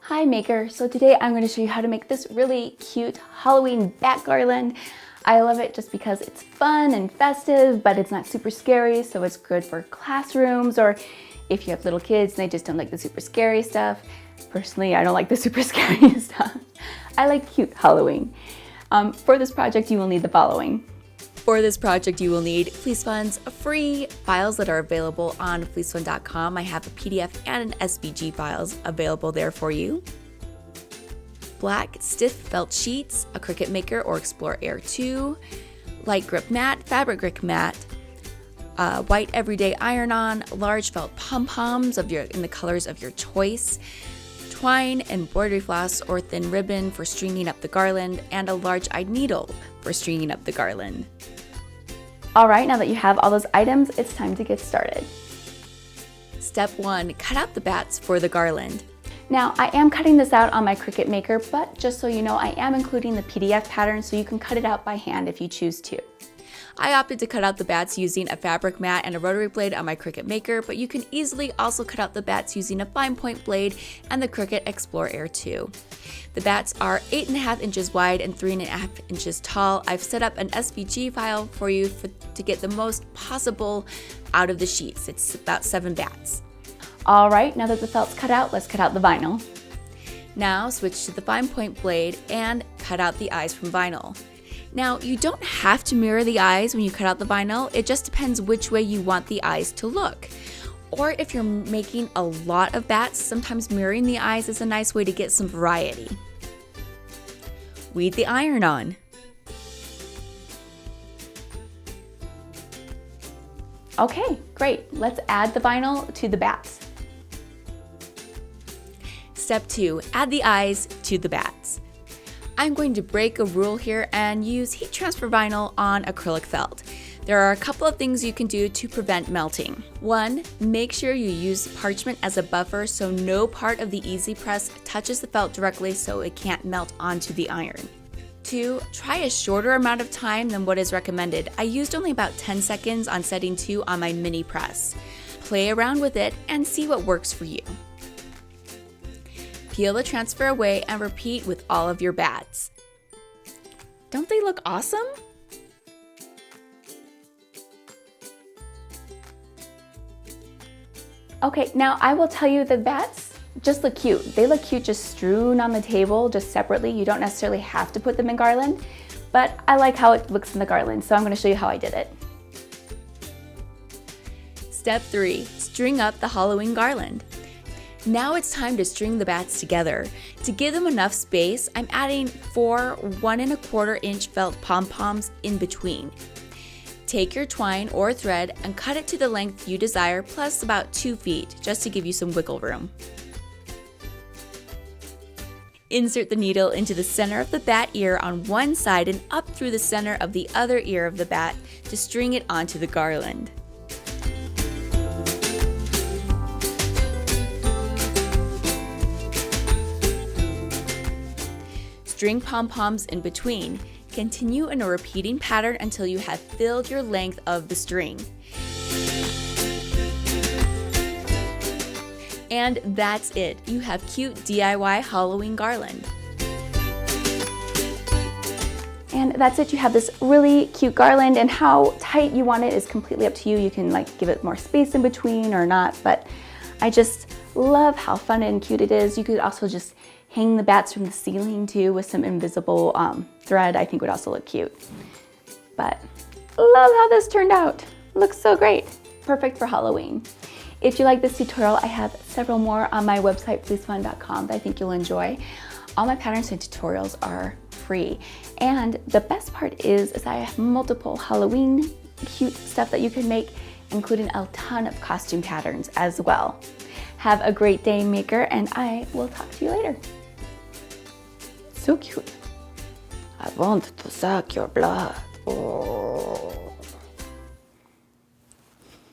Hi Maker, so today I'm going to show you how to make this really cute Halloween bat garland. I love it just because it's fun and festive, but it's not super scary, so it's good for classrooms or if you have little kids and they just don't like the super scary stuff. Personally, I don't like the super scary stuff. I like cute Halloween. For this project, you will need the following. For this project, you will need Fleece Fun's free files that are available on fleecefun.com. I have a PDF and an SVG files available there for you. Black stiff felt sheets, a Cricut Maker or Explore Air 2, light grip mat, fabric grip mat, white everyday iron-on, large felt pom-poms in the colors of your choice, twine, embroidery floss or thin ribbon for stringing up the garland, and a large-eyed needle for stringing up the garland. All right, now that you have all those items, it's time to get started. Step 1, cut out the bats for the garland. Now, I am cutting this out on my Cricut Maker, but just so you know, I am including the PDF pattern so you can cut it out by hand if you choose to. I opted to cut out the bats using a fabric mat and a rotary blade on my Cricut Maker, but you can easily also cut out the bats using a fine point blade and the Cricut Explore Air 2. The bats are 8.5 inches wide and 3.5 inches tall. I've set up an SVG file for you to get the most possible out of the sheets. It's about 7 bats. All right, now that the felt's cut out, let's cut out the vinyl. Now switch to the fine point blade and cut out the eyes from vinyl. Now, you don't have to mirror the eyes when you cut out the vinyl, it just depends which way you want the eyes to look. Or if you're making a lot of bats, sometimes mirroring the eyes is a nice way to get some variety. Weed the iron on. Okay, great. Let's add the vinyl to the bats. Step 2, add the eyes to the bats. I'm going to break a rule here and use heat transfer vinyl on acrylic felt. There are a couple of things you can do to prevent melting. 1, make sure you use parchment as a buffer so no part of the easy press touches the felt directly so it can't melt onto the iron. 2, try a shorter amount of time than what is recommended. I used only about 10 seconds on setting 2 on my mini press. Play around with it and see what works for you. Peel the transfer away and repeat with all of your bats. Don't they look awesome? Okay, now I will tell you the bats just look cute. They look cute just strewn on the table, just separately. You don't necessarily have to put them in garland, but I like how it looks in the garland, so I'm going to show you how I did it. Step 3, string up the Halloween garland. Now it's time to string the bats together. To give them enough space, I'm adding 4 1¼ inch felt pom-poms in between. Take your twine or thread and cut it to the length you desire, plus about 2 feet, just to give you some wiggle room. Insert the needle into the center of the bat ear on one side and up through the center of the other ear of the bat to string it onto the garland. String pom-poms in between. Continue in a repeating pattern until you have filled your length of the string. And that's it. You have cute DIY Halloween garland. And that's it. You have this really cute garland, and how tight you want it is completely up to you. You can give it more space in between or not, but I just love how fun and cute it is. You could also just hang the bats from the ceiling too with some invisible thread. I think would also look cute. But love how this turned out. Looks so great. Perfect for Halloween. If you like this tutorial, I have several more on my website, fleecefun.com, that I think you'll enjoy. All my patterns and tutorials are free. And the best part is I have multiple Halloween cute stuff that you can make, including a ton of costume patterns as well. Have a great day, Maker, and I will talk to you later. So cute. I want to suck your blood. Oh.